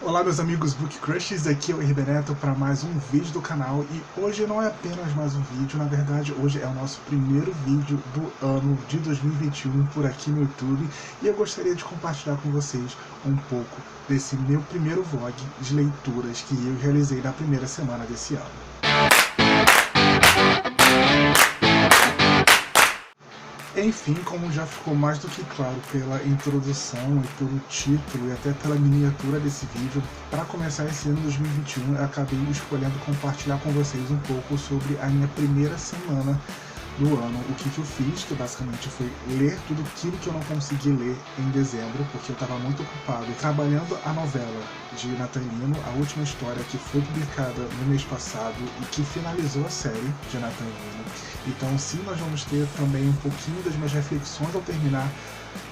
Olá meus amigos Book Crushes, aqui é o RB Neto para mais um vídeo do canal e hoje não é apenas mais um vídeo, na verdade hoje é o nosso primeiro vídeo do ano de 2021 por aqui no YouTube e eu gostaria de compartilhar com vocês um pouco desse meu primeiro vlog de leituras que eu realizei na primeira semana desse ano. Enfim, como já ficou mais do que claro pela introdução e pelo título e até pela miniatura desse vídeo, para começar esse ano 2021 eu acabei escolhendo compartilhar com vocês um pouco sobre a minha primeira semana do ano, o que eu fiz, que basicamente foi ler tudo aquilo que eu não consegui ler em dezembro, porque eu estava muito ocupado trabalhando a novela de Nathan Lino, a última história que foi publicada no mês passado e que finalizou a série de Nathan Lino. Então sim, nós vamos ter também um pouquinho das minhas reflexões ao terminar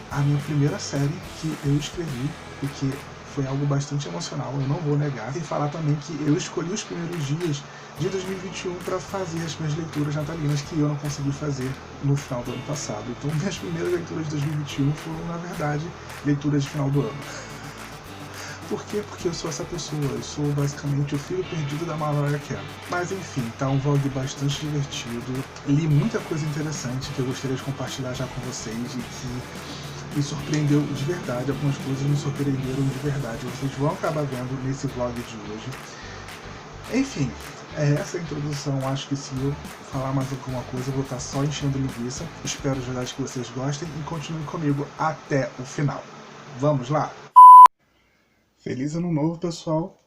a minha primeira série que eu escrevi, porque foi algo bastante emocional, eu não vou negar. E falar também que eu escolhi os primeiros dias de 2021 para fazer as minhas leituras natalinas que eu não consegui fazer no final do ano passado. Então minhas primeiras leituras de 2021 foram, na verdade, leituras de final do ano. Por quê? Porque eu sou essa pessoa, eu sou basicamente o filho perdido da Mariah Carey. Mas enfim, tá um vlog bastante divertido, li muita coisa interessante que eu gostaria de compartilhar já com vocês e que me surpreendeu de verdade, algumas coisas me surpreenderam de verdade, vocês vão acabar vendo nesse vlog de hoje. Enfim, é essa a introdução. Acho que se eu falar mais alguma coisa eu vou estar só enchendo linguiça. Espero de verdade que vocês gostem e continuem comigo até o final. Vamos lá! Feliz ano novo, pessoal!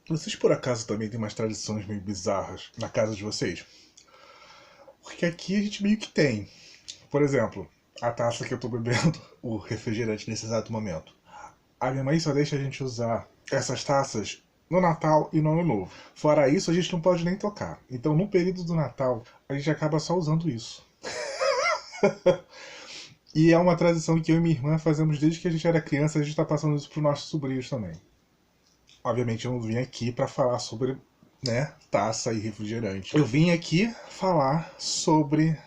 Vocês por acaso também têm umas tradições meio bizarras na casa de vocês? Porque aqui a gente meio que tem. Por exemplo, a taça que eu tô bebendo, o refrigerante nesse exato momento. A minha mãe só deixa a gente usar essas taças no Natal e no Ano Novo. Fora isso, a gente não pode nem tocar. Então, no período do Natal, a gente acaba só usando isso. E é uma tradição que eu e minha irmã fazemos desde que a gente era criança, a gente está passando isso para os nossos sobrinhos também. Obviamente eu não vim aqui para falar sobre, taça e refrigerante. Eu vim aqui falar sobre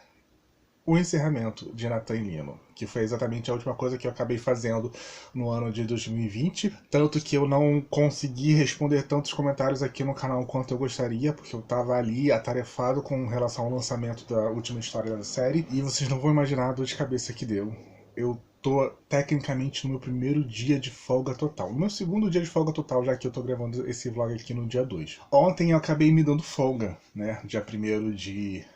o encerramento de Nathan Lino, que foi exatamente a última coisa que eu acabei fazendo no ano de 2020, tanto que eu não consegui responder tantos comentários aqui no canal quanto eu gostaria, porque eu tava ali atarefado com relação ao lançamento da última história da série, e vocês não vão imaginar a dor de cabeça que deu. Eu tô tecnicamente no meu primeiro dia de folga total. No meu segundo dia de folga total, já que eu tô gravando esse vlog aqui no dia 2. Ontem eu acabei me dando folga, dia 1º de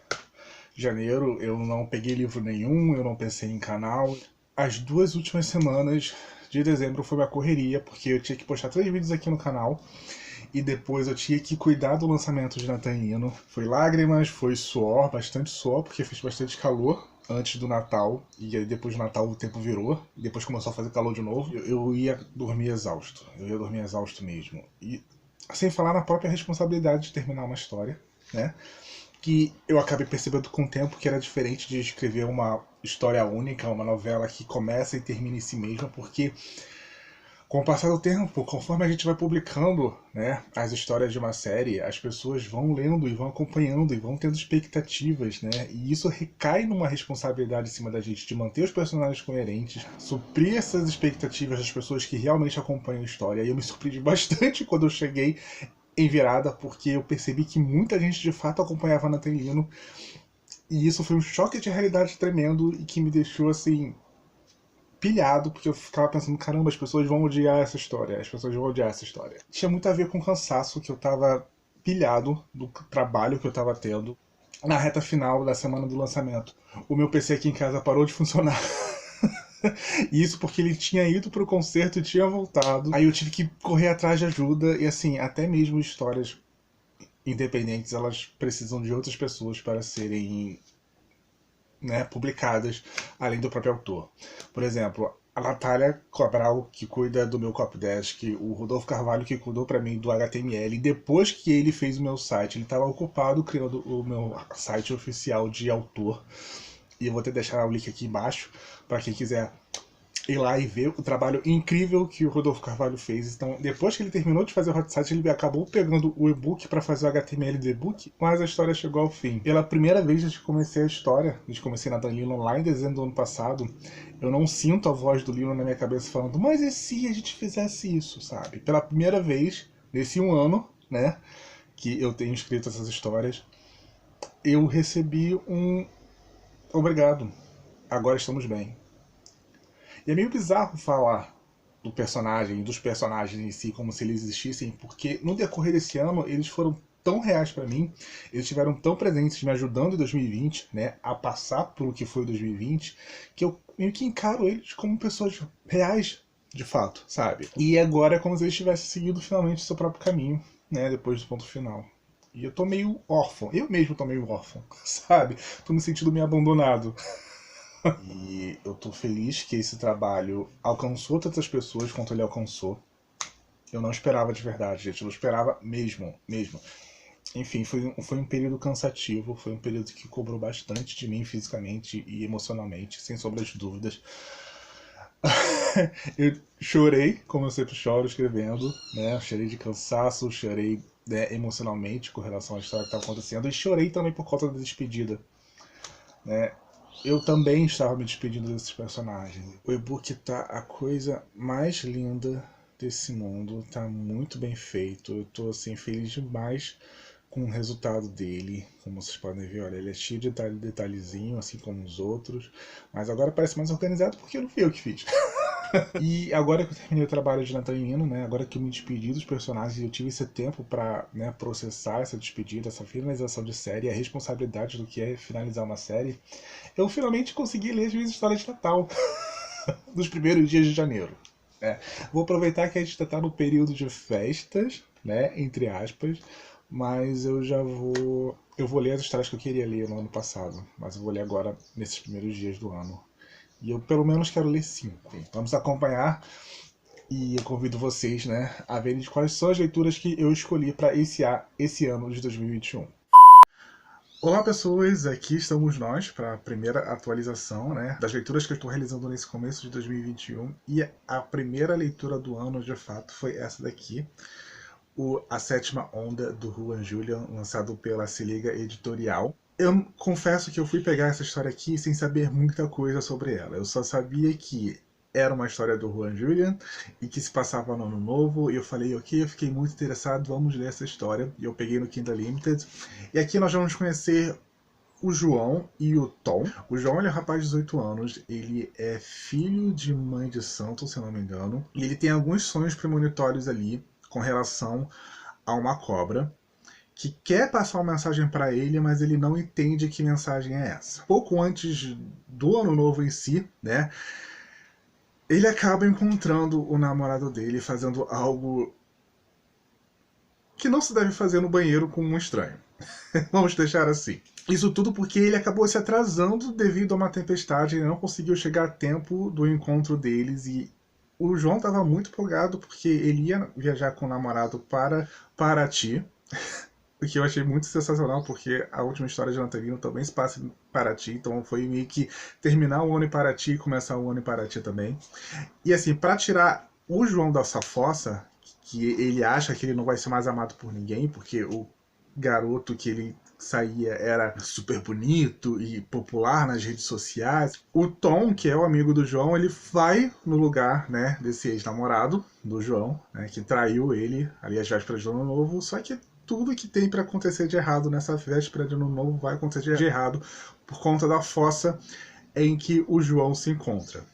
janeiro, eu não peguei livro nenhum, eu não pensei em canal. As 2 últimas semanas de dezembro foi uma correria, porque eu tinha que postar 3 vídeos aqui no canal, e depois eu tinha que cuidar do lançamento de Nathan Lino. Foi lágrimas, foi suor, bastante suor, porque fez bastante calor antes do Natal, e aí depois do Natal o tempo virou, e depois começou a fazer calor de novo. Eu ia dormir exausto, mesmo. E sem falar na própria responsabilidade de terminar uma história, que eu acabei percebendo com o tempo que era diferente de escrever uma história única, uma novela que começa e termina em si mesma, porque com o passar do tempo, conforme a gente vai publicando as histórias de uma série, as pessoas vão lendo e vão acompanhando e vão tendo expectativas, e isso recai numa responsabilidade em cima da gente de manter os personagens coerentes, suprir essas expectativas das pessoas que realmente acompanham a história. E eu me surpreendi bastante quando eu cheguei em virada, porque eu percebi que muita gente de fato acompanhava Nathan Lino, e isso foi um choque de realidade tremendo e que me deixou assim pilhado, porque eu ficava pensando, caramba, as pessoas vão odiar essa história, Tinha muito a ver com o cansaço, que eu tava pilhado do trabalho que eu tava tendo na reta final da semana do lançamento. O meu PC aqui em casa parou de funcionar. Isso porque ele tinha ido pro concerto e tinha voltado. Aí eu tive que correr atrás de ajuda. E assim, até mesmo histórias independentes, elas precisam de outras pessoas para serem publicadas, além do próprio autor. Por exemplo, a Natália Cabral, que cuida do meu Copydesk, o Rodolfo Carvalho, que cuidou para mim do HTML. Depois que ele fez o meu site, ele estava ocupado criando o meu site oficial de autor. E eu vou até deixar o link aqui embaixo para quem quiser ir lá e ver o trabalho incrível que o Rodolfo Carvalho fez. Então, depois que ele terminou de fazer o hot site, ele acabou pegando o e-book para fazer o HTML do e-book, mas a história chegou ao fim. Pela primeira vez desde que comecei a história, desde que comecei na Danilo lá em dezembro do ano passado, eu não sinto a voz do Lino na minha cabeça falando, mas e se a gente fizesse isso, sabe? Pela primeira vez, nesse um ano, né, que eu tenho escrito essas histórias, eu recebi um obrigado, agora estamos bem. E é meio bizarro falar do personagem, dos personagens em si, como se eles existissem, porque no decorrer desse ano eles foram tão reais para mim, eles estiveram tão presentes me ajudando em 2020, né, a passar pelo que foi 2020, que eu meio que encaro eles como pessoas reais, de fato, sabe? E agora é como se eles tivessem seguido finalmente o seu próprio caminho, né, depois do ponto final. E eu tô meio órfão, eu mesmo tô meio órfão, sabe? Tô me sentindo meio abandonado. E eu tô feliz que esse trabalho alcançou tantas pessoas quanto ele alcançou. Eu não esperava de verdade, gente. Eu não esperava mesmo. Enfim, foi um período cansativo. Foi um período que cobrou bastante de mim fisicamente e emocionalmente, sem sombra de dúvidas. Eu chorei, como eu sempre choro escrevendo, né? Chorei de cansaço, chorei, né, emocionalmente com relação à história que estava acontecendo. E chorei também por conta da despedida, né? Eu também estava me despedindo desses personagens. O e-book tá a coisa mais linda desse mundo, tá muito bem feito. Eu tô assim feliz demais com o resultado dele. Como vocês podem ver, olha, ele é cheio de detalhezinho, assim como os outros, mas agora parece mais organizado porque não fui eu que fiz. E agora que eu terminei o trabalho de Natalino, né, agora que eu me despedi dos personagens, eu tive esse tempo para, né, processar essa despedida, essa finalização de série, a responsabilidade do que é finalizar uma série, eu finalmente consegui ler as minhas histórias de Natal, dos primeiros dias de janeiro. Né. Vou aproveitar que a gente está no período de festas, né, entre aspas, mas eu vou ler as histórias que eu queria ler no ano passado, mas eu vou ler agora nesses primeiros dias do ano. E eu pelo menos quero ler 5. Vamos acompanhar e eu convido vocês, né, a verem quais são as leituras que eu escolhi para esse ano de 2021. Olá pessoas, aqui estamos nós para a primeira atualização, né, das leituras que eu estou realizando nesse começo de 2021. E a primeira leitura do ano, de fato, foi essa daqui. A Sétima Onda, do Juan Julián, lançado pela Se Liga Editorial. Eu confesso que eu fui pegar essa história aqui sem saber muita coisa sobre ela. Eu só sabia que era uma história do Juan Julián e que se passava no Ano Novo. E eu falei, ok, eu fiquei muito interessado, vamos ler essa história. E eu peguei no Kindle Limited. E aqui nós vamos conhecer o João e o Tom. O João ele é um rapaz de 18 anos, ele é filho de mãe de santo, se eu não me engano. E ele tem alguns sonhos premonitórios ali com relação a uma cobra que quer passar uma mensagem para ele, mas ele não entende que mensagem é essa. Pouco antes do Ano Novo em si, né, ele acaba encontrando o namorado dele fazendo algo que não se deve fazer no banheiro com um estranho. Vamos deixar assim. Isso tudo porque ele acabou se atrasando devido a uma tempestade, ele não conseguiu chegar a tempo do encontro deles e o João estava muito empolgado porque ele ia viajar com o namorado para Paraty. O que eu achei muito sensacional, porque a última história de Natalino também se passa em Paraty, então foi meio que terminar o ano em Paraty e começar o ano em Paraty também. E assim, para tirar o João dessa fossa, que ele acha que ele não vai ser mais amado por ninguém, porque o garoto que ele saía era super bonito e popular nas redes sociais. O Tom, que é o amigo do João, ele vai no lugar, né, desse ex-namorado do João, né, que traiu ele ali às vésperas do Ano Novo, só que tudo que tem para acontecer de errado nessa véspera de Ano Novo vai acontecer de errado por conta da fossa em que o João se encontra.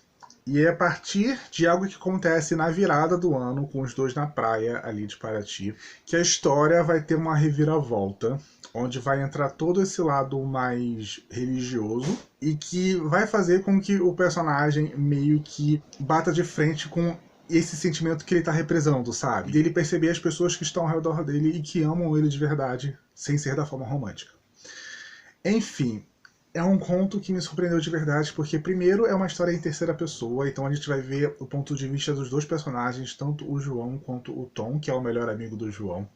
E é a partir de algo que acontece na virada do ano, com os dois na praia ali de Paraty, que a história vai ter uma reviravolta, onde vai entrar todo esse lado mais religioso e que vai fazer com que o personagem meio que bata de frente com esse sentimento que ele tá represando, sabe? Dele perceber as pessoas que estão ao redor dele e que amam ele de verdade, sem ser da forma romântica. Enfim, é um conto que me surpreendeu de verdade, porque primeiro é uma história em terceira pessoa, então a gente vai ver o ponto de vista dos dois personagens, tanto o João quanto o Tom, que é o melhor amigo do João.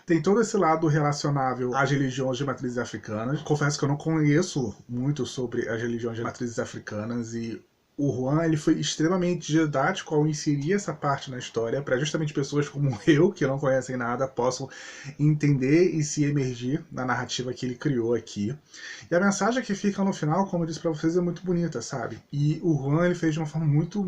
Tem todo esse lado relacionável às religiões de matrizes africanas. Confesso que eu não conheço muito sobre as religiões de matrizes africanas e o Juan ele foi extremamente didático ao inserir essa parte na história, para justamente pessoas como eu, que não conhecem nada, possam entender e se emergir na narrativa que ele criou aqui. E a mensagem que fica no final, como eu disse para vocês, é muito bonita, sabe? E o Juan ele fez de uma forma muito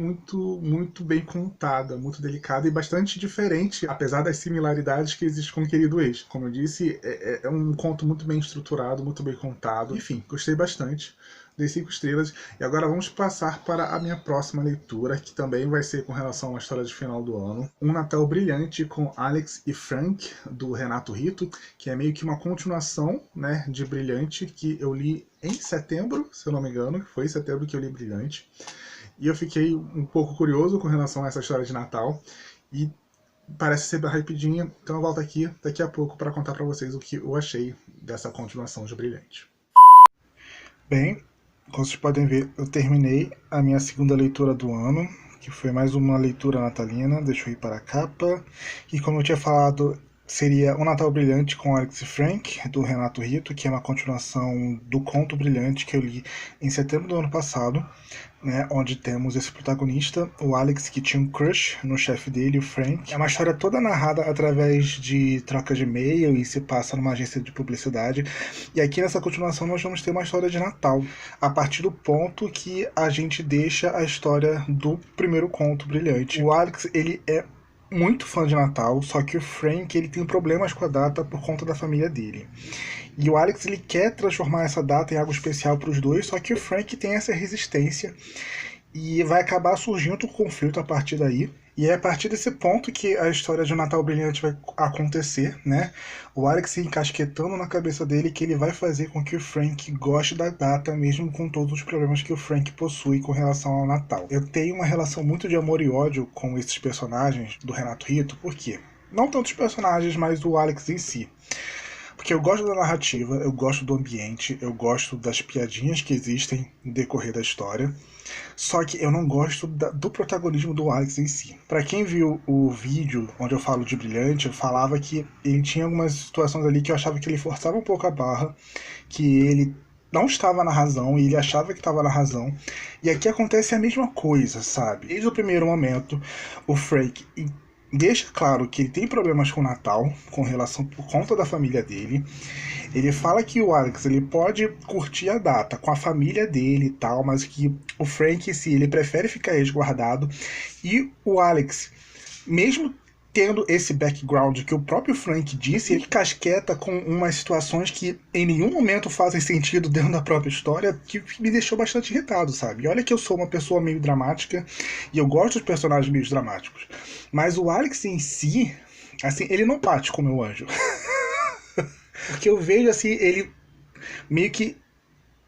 bem contada, muito delicada e bastante diferente, apesar das similaridades que existem com o Querido Ex. Como eu disse, é um conto muito bem estruturado, muito bem contado. Enfim, gostei bastante. Dei 5 estrelas. E agora vamos passar para a minha próxima leitura, que também vai ser com relação a uma história de final do ano. Um Natal Brilhante com Alex e Frank, do Renato Rito, que é meio que uma continuação, né, de Brilhante, que eu li em setembro, se eu não me engano, que foi em setembro que eu li Brilhante. E eu fiquei um pouco curioso com relação a essa história de Natal. E parece ser rapidinha, então eu volto aqui daqui a pouco para contar para vocês o que eu achei dessa continuação de Brilhante. Bem, como vocês podem ver, eu terminei a minha segunda leitura do ano, que foi mais uma leitura natalina. Deixa eu ir para a capa. E como eu tinha falado, seria Um Natal Brilhante com Alex e Frank, do Renato Rito, que é uma continuação do Conto Brilhante que eu li em setembro do ano passado, né, onde temos esse protagonista, o Alex, que tinha um crush no chefe dele, o Frank. É uma história toda narrada através de troca de e-mail e se passa numa agência de publicidade. E aqui nessa continuação nós vamos ter uma história de Natal, a partir do ponto que a gente deixa a história do primeiro conto Brilhante. O Alex, ele é muito fã de Natal, só que o Frank ele tem problemas com a data por conta da família dele. E o Alex ele quer transformar essa data em algo especial para os dois, só que o Frank tem essa resistência e vai acabar surgindo um conflito a partir daí. E é a partir desse ponto que a história de um Natal Brilhante vai acontecer, né? O Alex se encasquetando na cabeça dele que ele vai fazer com que o Frank goste da data, mesmo com todos os problemas que o Frank possui com relação ao Natal. Eu tenho uma relação muito de amor e ódio com esses personagens do Renato Rito, por quê? Não tanto os personagens, mas o Alex em si. Porque eu gosto da narrativa, eu gosto do ambiente, eu gosto das piadinhas que existem no decorrer da história. Só que eu não gosto do protagonismo do Alex em si. Pra quem viu o vídeo onde eu falo de Brilhante, eu falava que ele tinha algumas situações ali que eu achava que ele forçava um pouco a barra, que ele não estava na razão e ele achava que estava na razão. E aqui acontece a mesma coisa, sabe? Desde o primeiro momento, o Frank deixa claro que ele tem problemas com o Natal, com relação por conta da família dele. Ele fala que o Alex ele pode curtir a data com a família dele e tal, mas que o Frank, se ele prefere ficar resguardado. E o Alex, mesmo tendo esse background que o próprio Frank disse, ele casqueta com umas situações que em nenhum momento fazem sentido dentro da própria história, que me deixou bastante irritado, sabe? E olha que eu sou uma pessoa meio dramática e eu gosto dos personagens meio dramáticos. Mas o Alex em si, assim, ele não bate com o meu anjo. Porque eu vejo, assim, ele meio que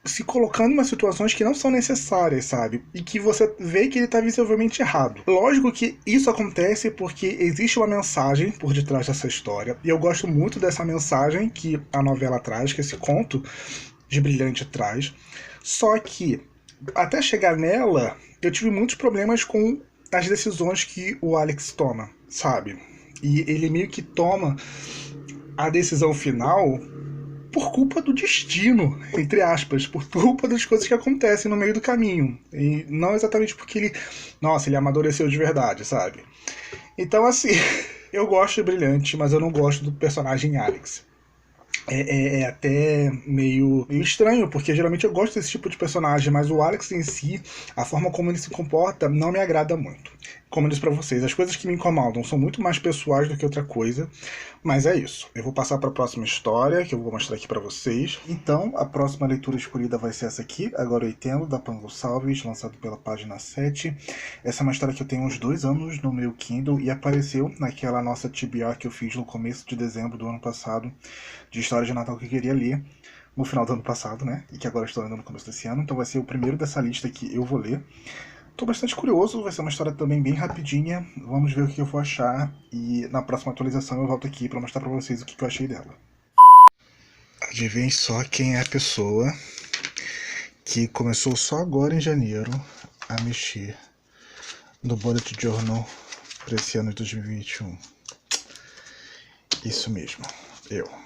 se colocando em umas situações que não são necessárias, sabe? E que você vê que ele tá visivelmente errado. Lógico que isso acontece porque existe uma mensagem por detrás dessa história. E eu gosto muito dessa mensagem que a novela traz, que esse conto de Brilhante traz. Só que, até chegar nela, eu tive muitos problemas com as decisões que o Alex toma, sabe? E ele meio que toma a decisão final por culpa do destino, entre aspas, por culpa das coisas que acontecem no meio do caminho. E não exatamente porque ele, nossa, ele amadureceu de verdade, sabe? Então, assim, eu gosto de Brilhante, mas eu não gosto do personagem Alex. É até meio estranho, porque geralmente eu gosto desse tipo de personagem, mas o Alex em si, a forma como ele se comporta, não me agrada muito. Como eu disse pra vocês, as coisas que me incomodam são muito mais pessoais do que outra coisa, mas é isso. Eu vou passar para a próxima história, que eu vou mostrar aqui pra vocês. Então, a próxima leitura escolhida vai ser essa aqui, Agora Eu Entendo, da Pan Gonçalves, lançado pela página 7. Essa é uma história que eu tenho uns 2 anos no meu Kindle e apareceu naquela nossa TBR que eu fiz no começo de dezembro do ano passado, de história de Natal que eu queria ler no final do ano passado, né? E que agora estou lendo no começo desse ano. Então vai ser o primeiro dessa lista que eu vou ler. Tô bastante curioso, vai ser uma história também bem rapidinha. Vamos ver o que eu vou achar. E na próxima atualização eu volto aqui para mostrar para vocês o que eu achei dela. Adivinhem só quem é a pessoa que começou só agora em janeiro a mexer no Bullet Journal para esse ano de 2021. Isso mesmo.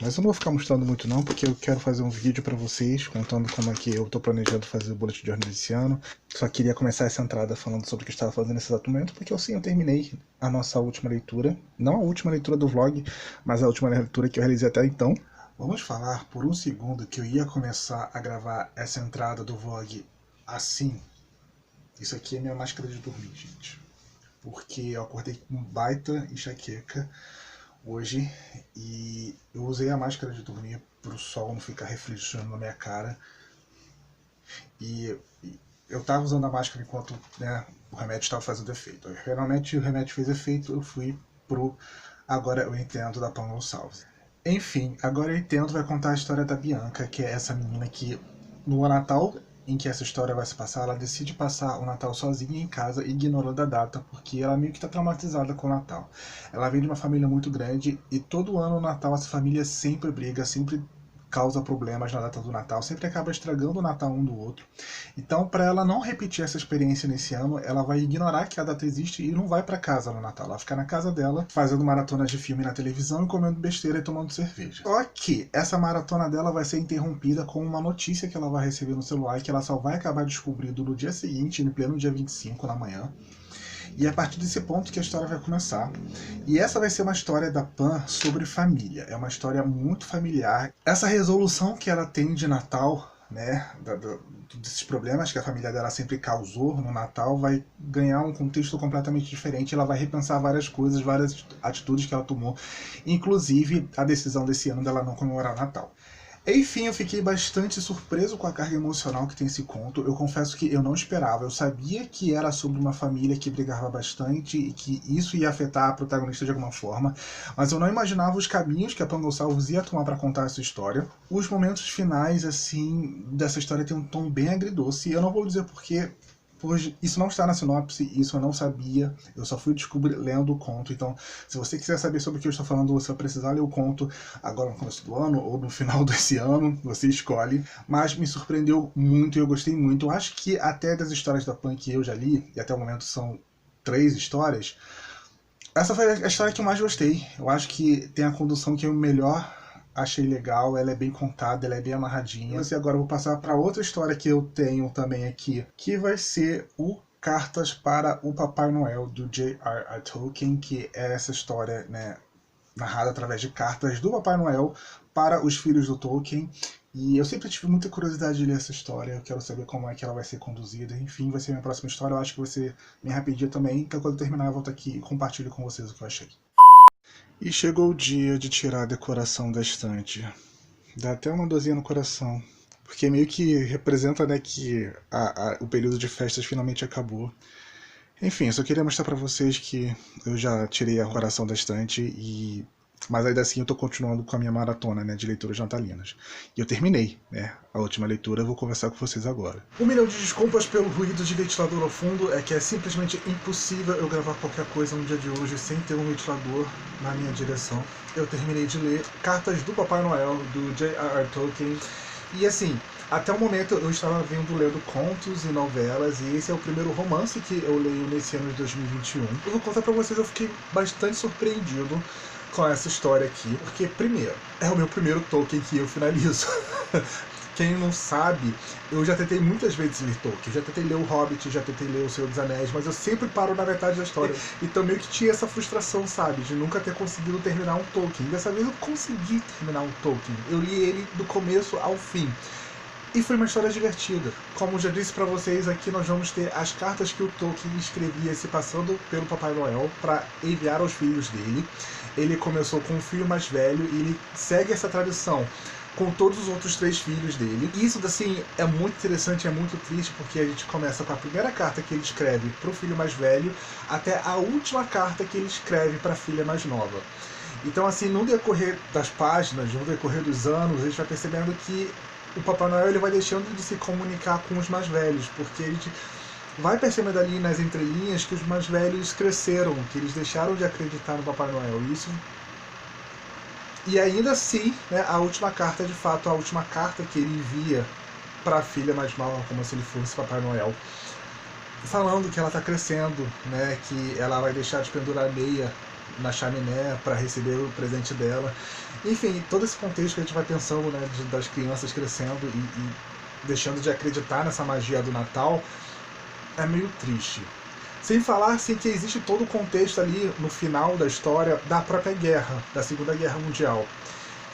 Mas eu não vou ficar mostrando muito não, porque eu quero fazer um vídeo pra vocês, contando como é que eu tô planejando fazer o Bullet Journal desse ano. Só queria começar essa entrada falando sobre o que eu estava fazendo nesse exato momento, porque eu terminei a nossa última leitura. Não a última leitura do vlog, mas a última leitura que eu realizei até então. Vamos falar por um segundo que eu ia começar a gravar essa entrada do vlog assim. Isso aqui é minha máscara de dormir, gente. Porque eu acordei com baita enxaqueca hoje e eu usei a máscara de dormir para o sol não ficar refletindo na minha cara. E eu tava usando a máscara enquanto, né, o remédio estava fazendo efeito. Realmente o remédio fez efeito, eu fui pro Agora Eu Entendo da Pan Gonçalves. Enfim, Agora Eu Entendo vai contar a história da Bianca, que é essa menina que no Natal em que essa história vai se passar, ela decide passar o Natal sozinha em casa, ignorando a data, porque ela meio que está traumatizada com o Natal. Ela vem de uma família muito grande e todo ano no Natal essa família sempre briga, sempre causa problemas na data do Natal, sempre acaba estragando o Natal um do outro. Então, para ela não repetir essa experiência nesse ano, ela vai ignorar que a data existe e não vai para casa no Natal. Ela vai ficar na casa dela, fazendo maratonas de filme na televisão e comendo besteira e tomando cerveja. Só que essa maratona dela vai ser interrompida com uma notícia que ela vai receber no celular e que ela só vai acabar descobrindo no dia seguinte, no pleno dia 25 na manhã. E é a partir desse ponto que a história vai começar. E essa vai ser uma história da Pan sobre família. É uma história muito familiar. Essa resolução que ela tem de Natal, né, desses problemas que a família dela sempre causou no Natal, vai ganhar um contexto completamente diferente. Ela vai repensar várias coisas, várias atitudes que ela tomou, inclusive a decisão desse ano dela não comemorar o Natal. Enfim, eu fiquei bastante surpreso com a carga emocional que tem esse conto. Eu confesso que eu não esperava. Eu sabia que era sobre uma família que brigava bastante e que isso ia afetar a protagonista de alguma forma, mas eu não imaginava os caminhos que a Pan Gonçalves ia tomar para contar essa história. Os momentos finais, assim, dessa história tem um tom bem agridoce. Eu não vou dizer porquê. Pois isso não está na sinopse, isso eu não sabia, eu só fui descobrir lendo o conto. Então, se você quiser saber sobre o que eu estou falando, você vai precisar ler o conto agora no começo do ano ou no final desse ano, você escolhe. Mas me surpreendeu muito e eu gostei muito. Eu acho que até das histórias da Pan que eu já li, e até o momento são 3 histórias, essa foi a história que eu mais gostei. Eu acho que tem a condução que eu melhor achei legal, ela é bem contada, ela é bem amarradinha. E agora eu vou passar para outra história que eu tenho também aqui, que vai ser o Cartas para o Papai Noel, do J.R.R. Tolkien, que é essa história, né, narrada através de cartas do Papai Noel para os filhos do Tolkien. E eu sempre tive muita curiosidade de ler essa história, eu quero saber como é que ela vai ser conduzida. Enfim, vai ser minha próxima história, eu acho que vai ser bem rapidinha também, então quando eu terminar eu volto aqui e compartilho com vocês o que eu achei. E chegou o dia de tirar a decoração da estante. Dá até uma dorzinha no coração, porque meio que representa, né, que o período de festas finalmente acabou. Enfim, eu só queria mostrar pra vocês que eu já tirei a decoração da estante, mas ainda assim eu tô continuando com a minha maratona, né, de leituras natalinas. E eu terminei, né, a última leitura, eu vou conversar com vocês agora. 1 milhão de desculpas pelo ruído de ventilador ao fundo, é que é simplesmente impossível eu gravar qualquer coisa no dia de hoje sem ter um ventilador na minha direção. Eu terminei de ler Cartas do Papai Noel, do J.R.R. Tolkien, e assim, até o momento eu estava lendo contos e novelas, e esse é o primeiro romance que eu leio nesse ano de 2021. Eu vou contar pra vocês, eu fiquei bastante surpreendido com essa história aqui, porque primeiro, é o meu primeiro Tolkien que eu finalizo. Quem não sabe, eu já tentei muitas vezes ler Tolkien, já tentei ler o Hobbit, já tentei ler o Senhor dos Anéis, mas eu sempre paro na metade da história. Então meio que tinha essa frustração, sabe, de nunca ter conseguido terminar um Tolkien. Dessa vez eu consegui terminar um Tolkien, eu li ele do começo ao fim. E foi uma história divertida. Como já disse pra vocês, aqui nós vamos ter as cartas que o Tolkien escrevia se passando pelo Papai Noel para enviar aos filhos dele. Ele começou com o filho mais velho e ele segue essa tradição com todos os outros 3 filhos dele. E isso, assim, é muito interessante, é muito triste, porque a gente começa com a primeira carta que ele escreve pro filho mais velho até a última carta que ele escreve pra filha mais nova. Então, assim, no decorrer das páginas, no decorrer dos anos, a gente vai percebendo que o Papai Noel ele vai deixando de se comunicar com os mais velhos, porque a gente vai percebendo ali nas entrelinhas que os mais velhos cresceram, que eles deixaram de acreditar no Papai Noel. E ainda assim, né, a última carta, de fato, a última carta que ele envia para a filha mais nova, como se ele fosse Papai Noel, falando que ela está crescendo, né, que ela vai deixar de pendurar meia na chaminé para receber o presente dela. Enfim, todo esse contexto que a gente vai pensando, né, das crianças crescendo e deixando de acreditar nessa magia do Natal, é meio triste. Sem falar assim, que existe todo o contexto ali no final da história da própria guerra, da Segunda Guerra Mundial.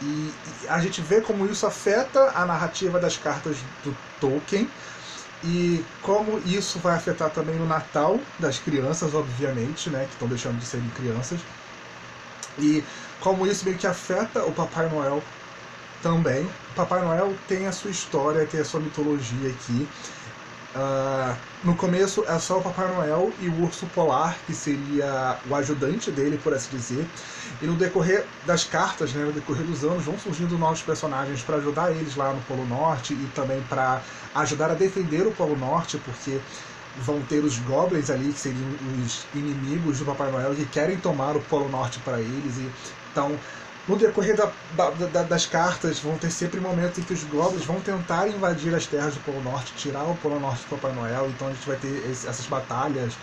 E a gente vê como isso afeta a narrativa das cartas do Tolkien e como isso vai afetar também no Natal das crianças, obviamente, né, que estão deixando de serem crianças. E como isso meio que afeta o Papai Noel também. O Papai Noel tem a sua história, tem a sua mitologia aqui. No começo é só o Papai Noel e o Urso Polar, que seria o ajudante dele, por assim dizer. E no decorrer das cartas, né, no decorrer dos anos, vão surgindo novos personagens para ajudar eles lá no Polo Norte e também para ajudar a defender o Polo Norte, porque vão ter os Goblins ali, que seriam os inimigos do Papai Noel, que querem tomar o Polo Norte para eles. E, então, no decorrer das cartas, vão ter sempre momentos em que os Goblins vão tentar invadir as terras do Polo Norte, tirar o Polo Norte do Papai Noel. Então a gente vai ter essas batalhas,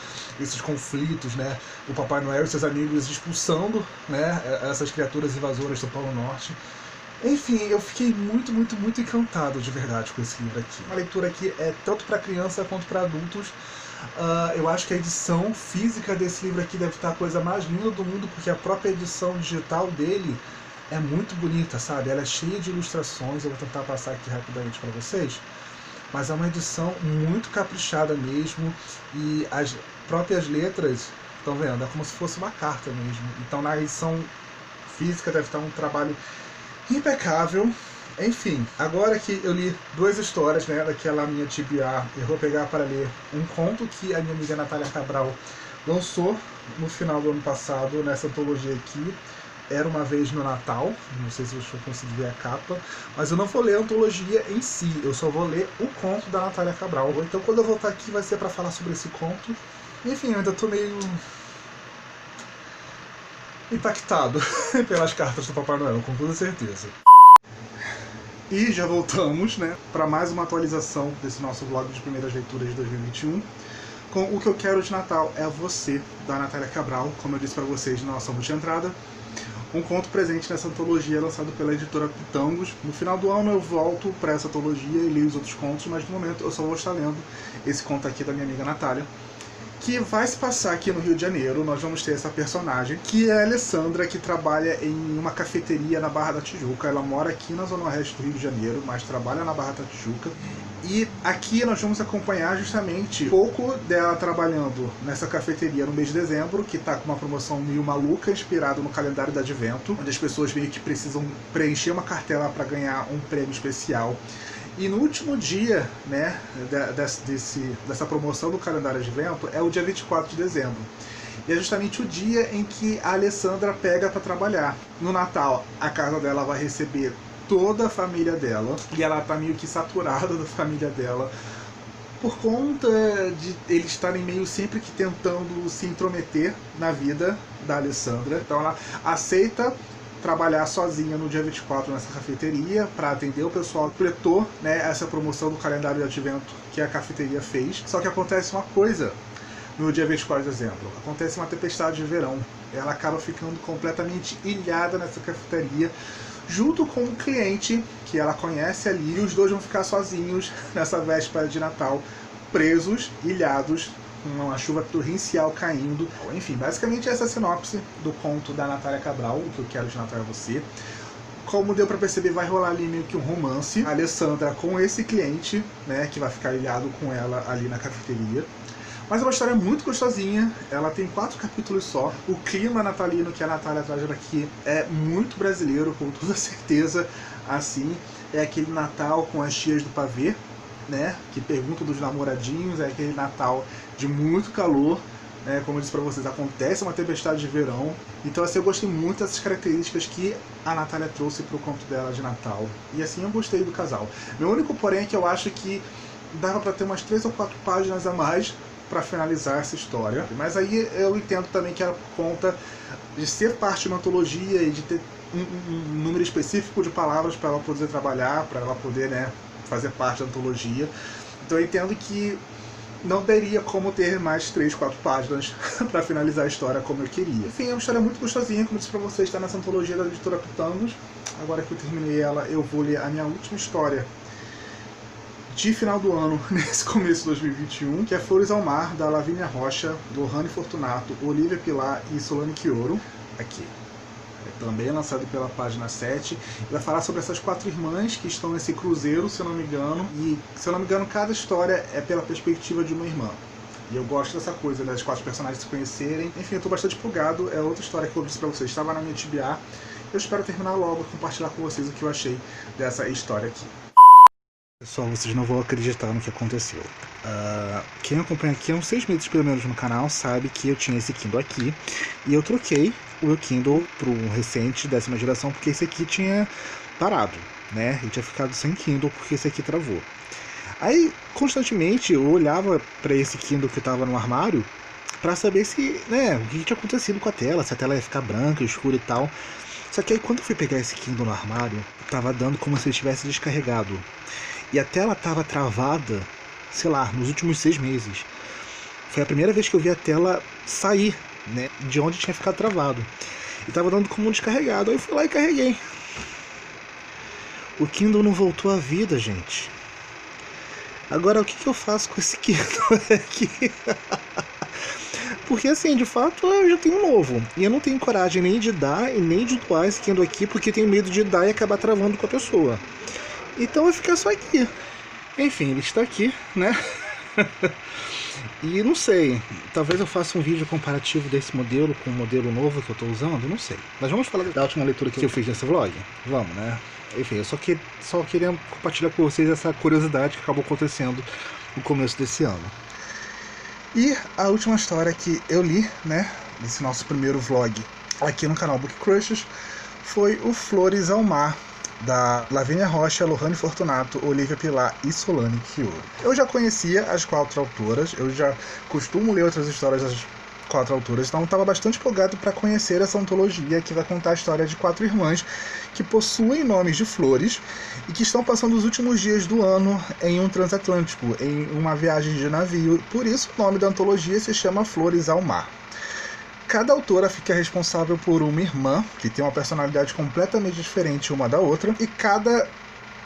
esses conflitos, né? O Papai Noel e seus amigos expulsando, né, essas criaturas invasoras do Polo Norte. Enfim, eu fiquei muito, muito, muito encantado de verdade com esse livro aqui. A leitura aqui é tanto para criança quanto para adultos. Eu acho que a edição física desse livro aqui deve estar a coisa mais linda do mundo, porque a própria edição digital dele é muito bonita, sabe? Ela é cheia de ilustrações, eu vou tentar passar aqui rapidamente para vocês. Mas é uma edição muito caprichada mesmo, e as próprias letras, estão vendo? É como se fosse uma carta mesmo. Então na edição física deve estar um trabalho impecável. Enfim, agora que eu li duas histórias, né, daquela minha TBR, eu vou pegar para ler um conto que a minha amiga Natália Cabral lançou no final do ano passado, nessa antologia aqui, Era Uma Vez no Natal. Não sei se vocês vão conseguir ver a capa, mas eu não vou ler a antologia em si, eu só vou ler o conto da Natália Cabral. Então quando eu voltar aqui vai ser para falar sobre esse conto. Enfim, eu ainda tô meio impactado pelas cartas do Papai Noel, com toda certeza. E já voltamos, né, para mais uma atualização desse nosso vlog de primeiras leituras de 2021, com O Que Eu Quero de Natal é Você, da Natália Cabral, como eu disse para vocês na nossa de entrada. Um conto presente nessa antologia lançado pela editora Pitangos. No final do ano eu volto para essa antologia e leio os outros contos, mas no momento eu só vou estar lendo esse conto aqui da minha amiga Natália, que vai se passar aqui no Rio de Janeiro. Nós vamos ter essa personagem, que é a Alessandra, que trabalha em uma cafeteria na Barra da Tijuca. Ela mora aqui na zona oeste do Rio de Janeiro, mas trabalha na Barra da Tijuca. E aqui nós vamos acompanhar justamente um pouco dela trabalhando nessa cafeteria no mês de dezembro, que está com uma promoção meio maluca, inspirada no calendário do Advento, onde as pessoas meio que precisam preencher uma cartela para ganhar um prêmio especial. E no último dia, né, dessa promoção do calendário Advento é o dia 24 de dezembro. E é justamente o dia em que a Alessandra pega para trabalhar. No Natal, a casa dela vai receber toda a família dela, e ela tá meio que saturada da família dela, por conta de eles estarem meio sempre que tentando se intrometer na vida da Alessandra. Então ela aceita trabalhar sozinha no dia 24 nessa cafeteria para atender o pessoal que completou, né, essa promoção do calendário de advento que a cafeteria fez. Só que acontece uma coisa no dia 24 de dezembro. Acontece uma tempestade de verão. Ela acaba ficando completamente ilhada nessa cafeteria, junto com um cliente que ela conhece ali, e os dois vão ficar sozinhos nessa véspera de Natal, presos, ilhados, com uma chuva torrencial caindo. Enfim, basicamente essa é a sinopse do conto da Natália Cabral, O Que Eu Quero de Natal é Você. Como deu pra perceber, vai rolar ali meio que um romance. A Alessandra com esse cliente, né, que vai ficar ilhado com ela ali na cafeteria. Mas é uma história muito gostosinha, ela tem 4 capítulos só. O clima natalino que a Natália traz aqui é muito brasileiro, com toda certeza. Assim, é aquele Natal com as tias do pavê, né, que perguntam dos namoradinhos, é aquele Natal de muito calor, né, como eu disse pra vocês, acontece uma tempestade de verão. Então assim, eu gostei muito dessas características que a Natália trouxe pro conto dela de Natal. E assim, eu gostei do casal. Meu único porém é que eu acho que dava pra ter umas 3 ou 4 páginas a mais para finalizar essa história. Mas aí eu entendo também que era por conta de ser parte de uma antologia e de ter um número específico de palavras para ela poder trabalhar, para ela poder, né, fazer parte da antologia. Então eu entendo que não teria como ter mais 3, 4 páginas para finalizar a história como eu queria. Enfim, é uma história muito gostosinha, como eu disse pra vocês, está nessa antologia da editora Pitangos. Agora que eu terminei ela, eu vou ler a minha última história de final do ano, nesse começo de 2021, que é Flores ao Mar, da Lavínia Rocha, Lohane Fortunato, Olivia Pilar e Solane Quioro. Aqui. É também lançado pela página 7. Vai falar sobre essas 4 irmãs que estão nesse cruzeiro, se eu não me engano. E, se eu não me engano, cada história é pela perspectiva de uma irmã. E eu gosto dessa coisa, das 4 personagens se conhecerem. Enfim, eu tô bastante empolgado. É outra história que eu disse pra vocês. Estava na minha TBA. Eu espero terminar logo e compartilhar com vocês o que eu achei dessa história aqui. Pessoal, vocês não vão acreditar no que aconteceu. Quem acompanha aqui há uns 6 meses pelo menos no canal sabe que eu tinha esse Kindle aqui. E eu troquei o meu Kindle para um recente 10ª geração, porque esse aqui tinha parado, né? Eu tinha ficado sem Kindle porque esse aqui travou. Aí, constantemente, eu olhava para esse Kindle que estava no armário para saber se, né, o que tinha acontecido com a tela, se a tela ia ficar branca, escura e tal. Só que aí, quando eu fui pegar esse Kindle no armário, tava dando como se ele tivesse descarregado. E a tela tava travada, sei lá, nos últimos 6 meses. Foi a primeira vez que eu vi a tela sair, né, de onde tinha ficado travado. E tava dando como um descarregado. Aí eu fui lá e carreguei. O Kindle não voltou à vida, gente. Agora, o que eu faço com esse Kindle aqui? Porque, assim, de fato, eu já tenho um novo. E eu não tenho coragem nem de dar e nem de doar esse Kindle aqui, porque tenho medo de dar e acabar travando com a pessoa. Então vai ficar só aqui. Enfim, ele está aqui, né? E não sei, talvez eu faça um vídeo comparativo desse modelo com o modelo novo que eu estou usando, não sei. Mas vamos falar da última leitura que eu fiz nesse vlog? Vamos, né? Enfim, eu só queria compartilhar com vocês essa curiosidade que acabou acontecendo no começo desse ano. E a última história que eu li, né, nesse nosso primeiro vlog aqui no canal Book Crushes, foi o Flores ao Mar, da Lavínia Rocha, Lohane Fortunato, Olivia Pilar e Solane Quioro. Eu já conhecia as 4 autoras, eu já costumo ler outras histórias das 4 autoras, então estava bastante empolgado para conhecer essa antologia que vai contar a história de 4 irmãs que possuem nomes de flores e que estão passando os últimos dias do ano em um transatlântico, em uma viagem de navio. Por isso o nome da antologia se chama Flores ao Mar. Cada autora fica responsável por uma irmã, que tem uma personalidade completamente diferente uma da outra, e cada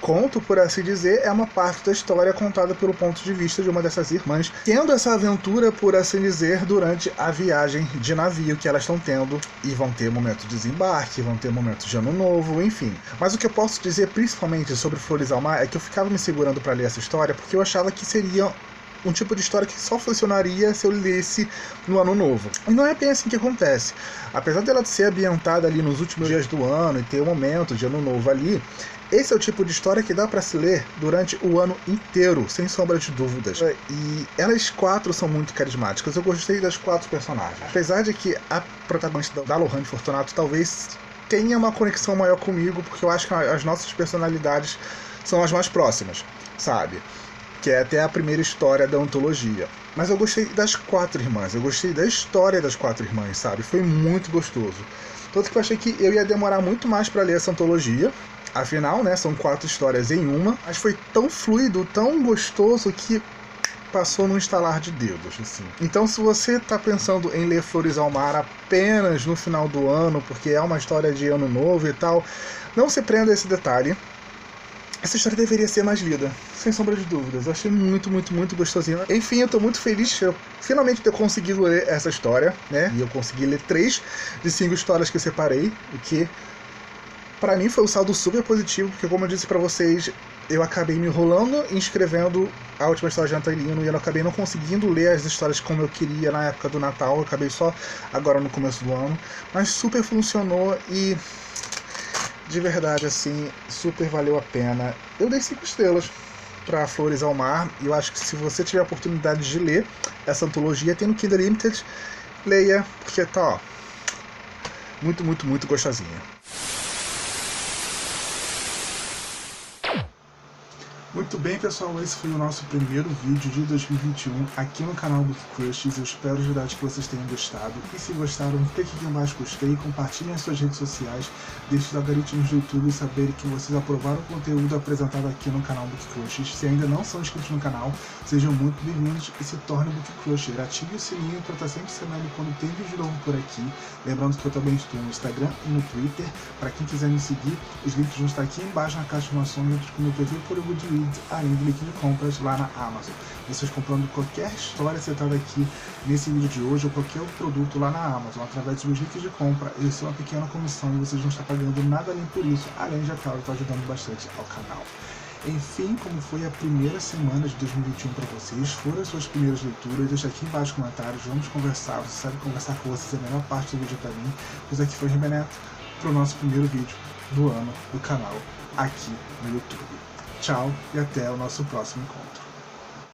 conto, por assim dizer, é uma parte da história contada pelo ponto de vista de uma dessas irmãs, tendo essa aventura, por assim dizer, durante a viagem de navio que elas estão tendo, e vão ter momentos de desembarque, vão ter momentos de ano novo, enfim. Mas o que eu posso dizer principalmente sobre Flores ao Mar é que eu ficava me segurando para ler essa história porque eu achava que seria um tipo de história que só funcionaria se eu lesse no ano novo. E não é bem assim que acontece. Apesar dela ser ambientada ali nos últimos dias do ano e ter um momento de ano novo ali, esse é o tipo de história que dá para se ler durante o ano inteiro, sem sombra de dúvidas. E elas 4 são muito carismáticas. Eu gostei das 4 personagens. Apesar de que a protagonista da Lohane Fortunato talvez tenha uma conexão maior comigo, porque eu acho que as nossas personalidades são as mais próximas, sabe? Que é até a primeira história da antologia. Mas eu gostei das 4 irmãs, eu gostei da história das 4 irmãs, sabe? Foi muito gostoso. Tanto que eu achei que eu ia demorar muito mais para ler essa antologia. Afinal, né, são 4 histórias em uma. Mas foi tão fluido, tão gostoso que passou num estalar de dedos, assim. Então, se você tá pensando em ler Flores ao Mar apenas no final do ano, porque é uma história de ano novo e tal, não se prenda a esse detalhe. Essa história deveria ser mais lida, sem sombra de dúvidas. Eu achei muito, muito, muito gostosinha. Enfim, eu tô muito feliz de eu finalmente ter conseguido ler essa história, né? E eu consegui ler 3 de 5 histórias que eu separei, o que pra mim foi um saldo super positivo, porque como eu disse pra vocês, eu acabei me enrolando e escrevendo a última história de Natalino e eu acabei não conseguindo ler as histórias como eu queria na época do Natal. Eu acabei só agora no começo do ano, mas super funcionou e de verdade, assim, super valeu a pena. Eu dei 5 estrelas para Flores ao Mar e eu acho que se você tiver a oportunidade de ler essa antologia, tem no Kindle Limited, leia, porque tá, ó, muito, muito, muito gostosinha. Muito bem, pessoal, esse foi o nosso primeiro vídeo de 2021 aqui no canal Book Crushes. Eu espero de verdade que vocês tenham gostado. E se gostaram, clique aqui embaixo gostei, compartilhem nas suas redes sociais, deixe os algoritmos do YouTube saberem que vocês aprovaram o conteúdo apresentado aqui no canal Book Crushes. Se ainda não são inscritos no canal, sejam muito bem-vindos e se tornem Book Crusher. Ative o sininho para estar sempre sabendo quando tem vídeo novo por aqui. Lembrando que eu também estou no Instagram e no Twitter. Para quem quiser me seguir, os links vão estar aqui embaixo na caixa de informações, junto com o meu perfil por Goodreads, além do link de compras lá na Amazon. Vocês comprando qualquer história citada aqui nesse vídeo de hoje ou qualquer outro produto lá na Amazon, através dos meus links de compra, eu recebo uma pequena comissão e vocês não estão pagando nada além por isso, além de, claro, estar ajudando bastante ao canal. Enfim, como foi a primeira semana de 2021 para vocês, foram as suas primeiras leituras, deixa aqui embaixo nos comentários, vamos conversar, você sabe conversar com vocês é a melhor parte do vídeo para mim, pois aqui foi o Rebeneto para o nosso primeiro vídeo do ano do canal aqui no YouTube. Tchau e até o nosso próximo encontro.